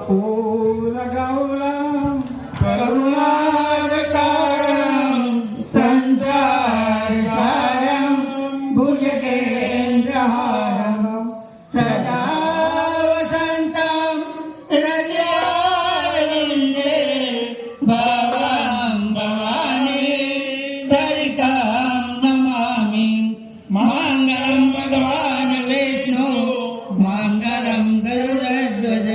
पूर्णगौरं करुणावतारं संसारसारं भुजगेन्द्रहारं सदा वसन्तं हृदयारविन्दे भवं भवानी सरितां नमामि। मङ्गलं भगवान् विष्णु मङ्गलं गरुडध्वज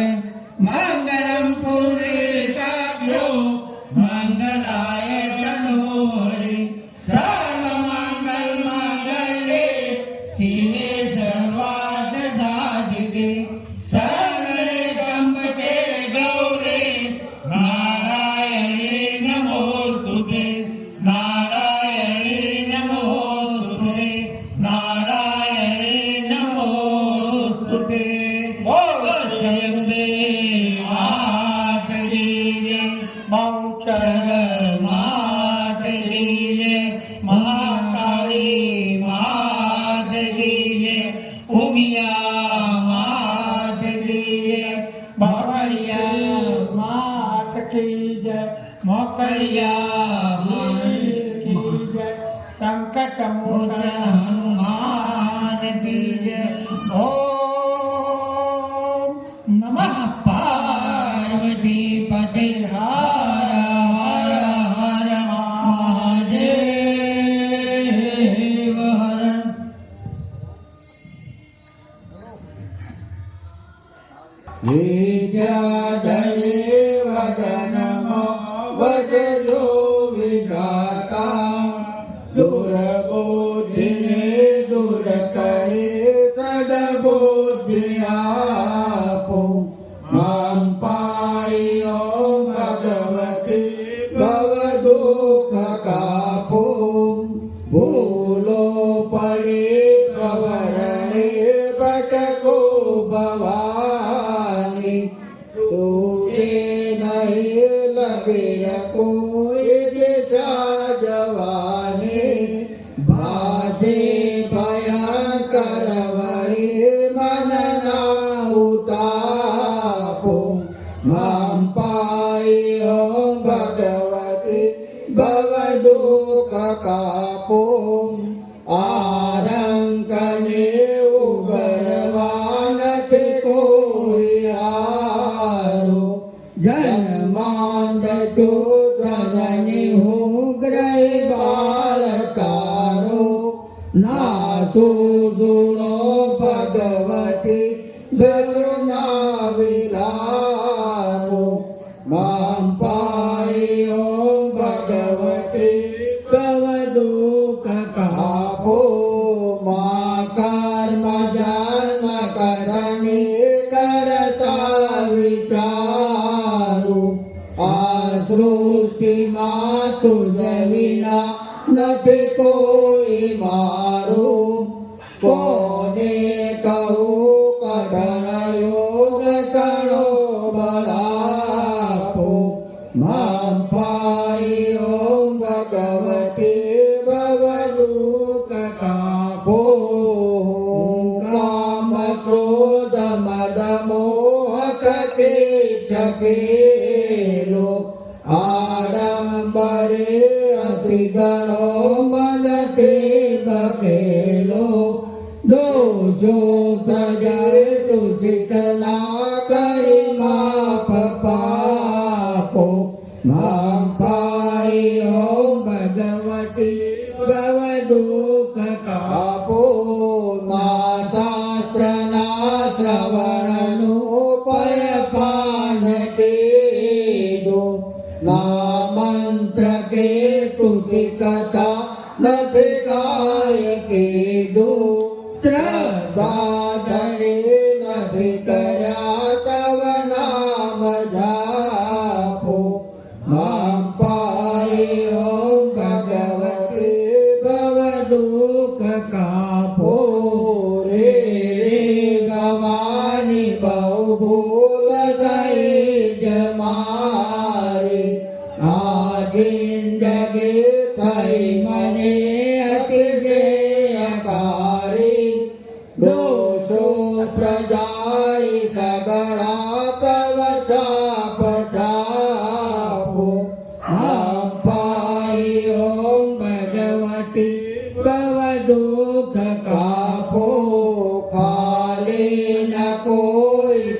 मङ्गलं पुरीशाख्यो मङ्गलाय तनोहरि सर्वमङ्गलमाङ्गल्ये शिवे सर्वार्थसाधिके शरण्ये त्र्यम्बके गौरी नारायणी नमोस्तुते नारायणी नमोस्तुते नारायणी नमोस्तुते। बोल जगदम्बे मात की जय, मौचर मात की जय, महाकाली मात की जय, उमिया मात की जय, भवरिया मात की जय, मोकरिया मात की जय, संकट मोचन हनुमान की जय। ओम नमः पार्वती पते हर हर हर महादेव हर। विद्याधरे वदनमो वदयो विधाता दुर्बुद्धिने दूर करे सद्बुद्धियापो मां पायो भगवती भवदुःखकापो भूलो पड़े प्रवरणे भटको भवानी तूने नहीं लगे रखो दिशा जवानी बाजे भयंकर वरी मन ना उतापो मां पायो भगवती भवदुःखकापो आरंकने उगरवान थे कोई आरो जन्मांध तो जननी हो ग्रह बालकारो नासो जुड़ो भगवती जरुणा विलारो मां पायो भगवती भवदुःखकापो मां कर्म जन्म करने करता विचारो सृष्टि मां तुझ विना નથી કોઈ મારો કોને કહું કઢણયો રતણો બળાપો માં પાયો ભગવતી ભવદુઃખકાપો કામ ક્રોધ મદ મોહ કકે છકેલો આડંબરે અતિ ગણો મનતે બકેલો દોષો સજે તુષિત ના કરી માફ પાપો માં પાયો ભગવતી ભવદુઃખકાપો ના શાસ્ત્ર ના શ્રવણનો પયપાન કેદો ના મંત્ર કે તુતિ કથા નથી કાય કીધો શ્રદ્ધા ધરે નથી કર્યા તવ નામ જાપો માં પાયો ભગવતી ભવદુઃખકાપો રે ભવાની બહુ ભૂલ થઈ જમારે આ જિંદગી થઈ મને અતિશયકારી દો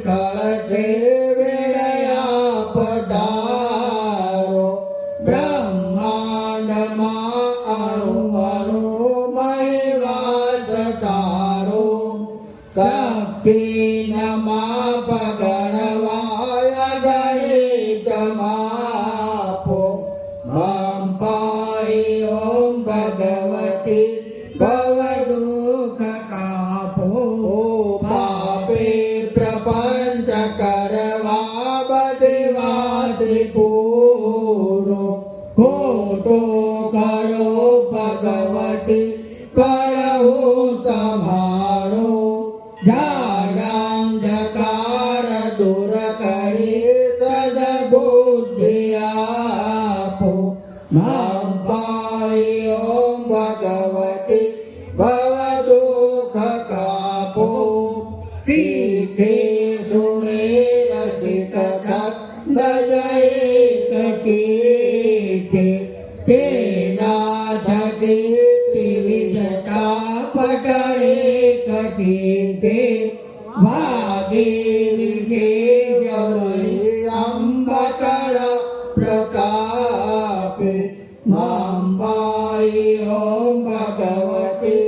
કળશે વેળયા પધારો બ્રહ્માંડમાં અણુ અણુમય વાસ તારો શક્તિના પગણવાય ગણિત માપો અંબાઈ ઓમ ભગવતી ભવ દુઃખ કાપો પાપે પ્રપંચ કરવા બધી વાતી પૂરો ખોટો કરો ભગવતી કળહું તમારો જાડાંધકાર દૂર કરી સદબુદ્ધિ આપો અંબાઈ ઓમ ભગવતી ભવ દુઃખ કાપો શીખે સુણે રસિક ગજય કચીતે પેના થકી ત્રિવિધતા પટળે કચીતે વાગે વિગે અંબકળ પ્રતાપે અંબાઈ ઓમ ભગવતી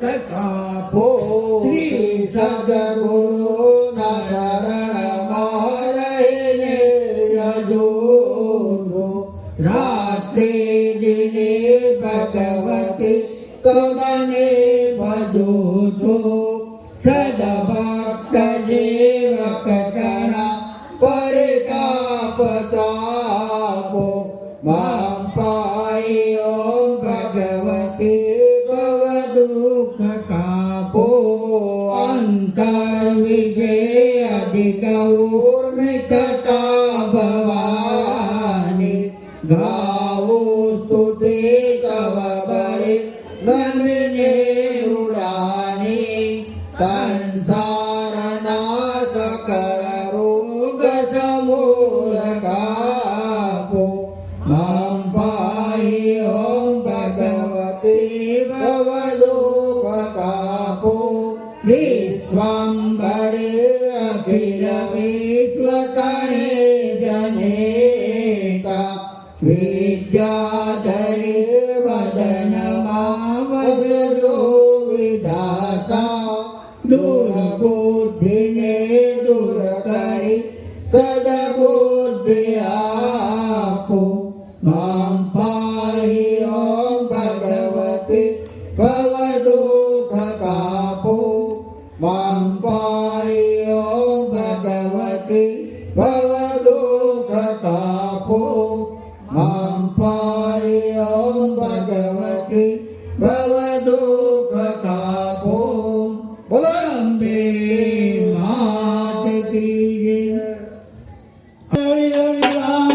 કાપો શ્રી સદગુરુ ના શરણમાં રહીને યજોજો રાત્રે દિને ભગવતી તમને ભજો છો સદભક્ત સેવક ગણા પરિતાપ તાપો મામ પાઈ ઓમ ભગવતી ભવ દુઃખ કાપો અંતર વિશે અધિક ઉર્મિતતા ભવાની ગાવો સ્તુતિ તવ બળે નમિને ઉડાની સંસારના સકળ રોગ સમૂળ કાપો મામ પાઈ ઓમ ભગવતી ભવ દુઃખ કાપો વિશ્વાંબરે અખિલ વિશ્વકણે જનેતા વિદ્યાધરે વદનમાં વસજો વિધાતા દુર્બુદ્ધિને દૂર કરી સદબુદ્ધિ આપો મામ પાઈ ઓમ ભગવતી ભવ દુઃખ કાપો મામ પાઈ ઓમ ભગવતી ભવ દુઃખ કાપો મામ પાઈ ઓમ ભગવતી ભવ દુઃખ કાપો બોલો અંબે માત કી જય. હરિ હરિ રામ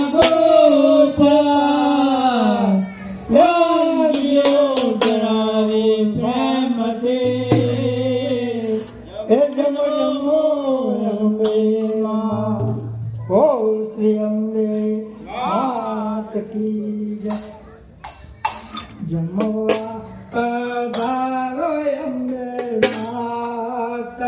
ગોપાલ યોગીઓ જણાવે પ્રેમથી હે જમો જમો અંબે માં બોલ શ્રી અંબે માત કી જય. જમવા પધારો અંબે માત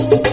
Thank you.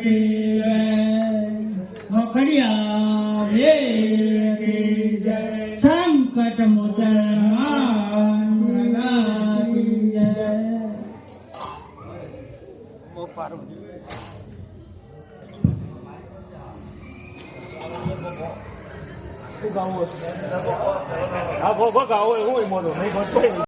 કી જય મોખડિયા દેવ કી જય સંકટ મોચન હનુમાન કી જય હા ભો ગાવો એવું મોટો નહીં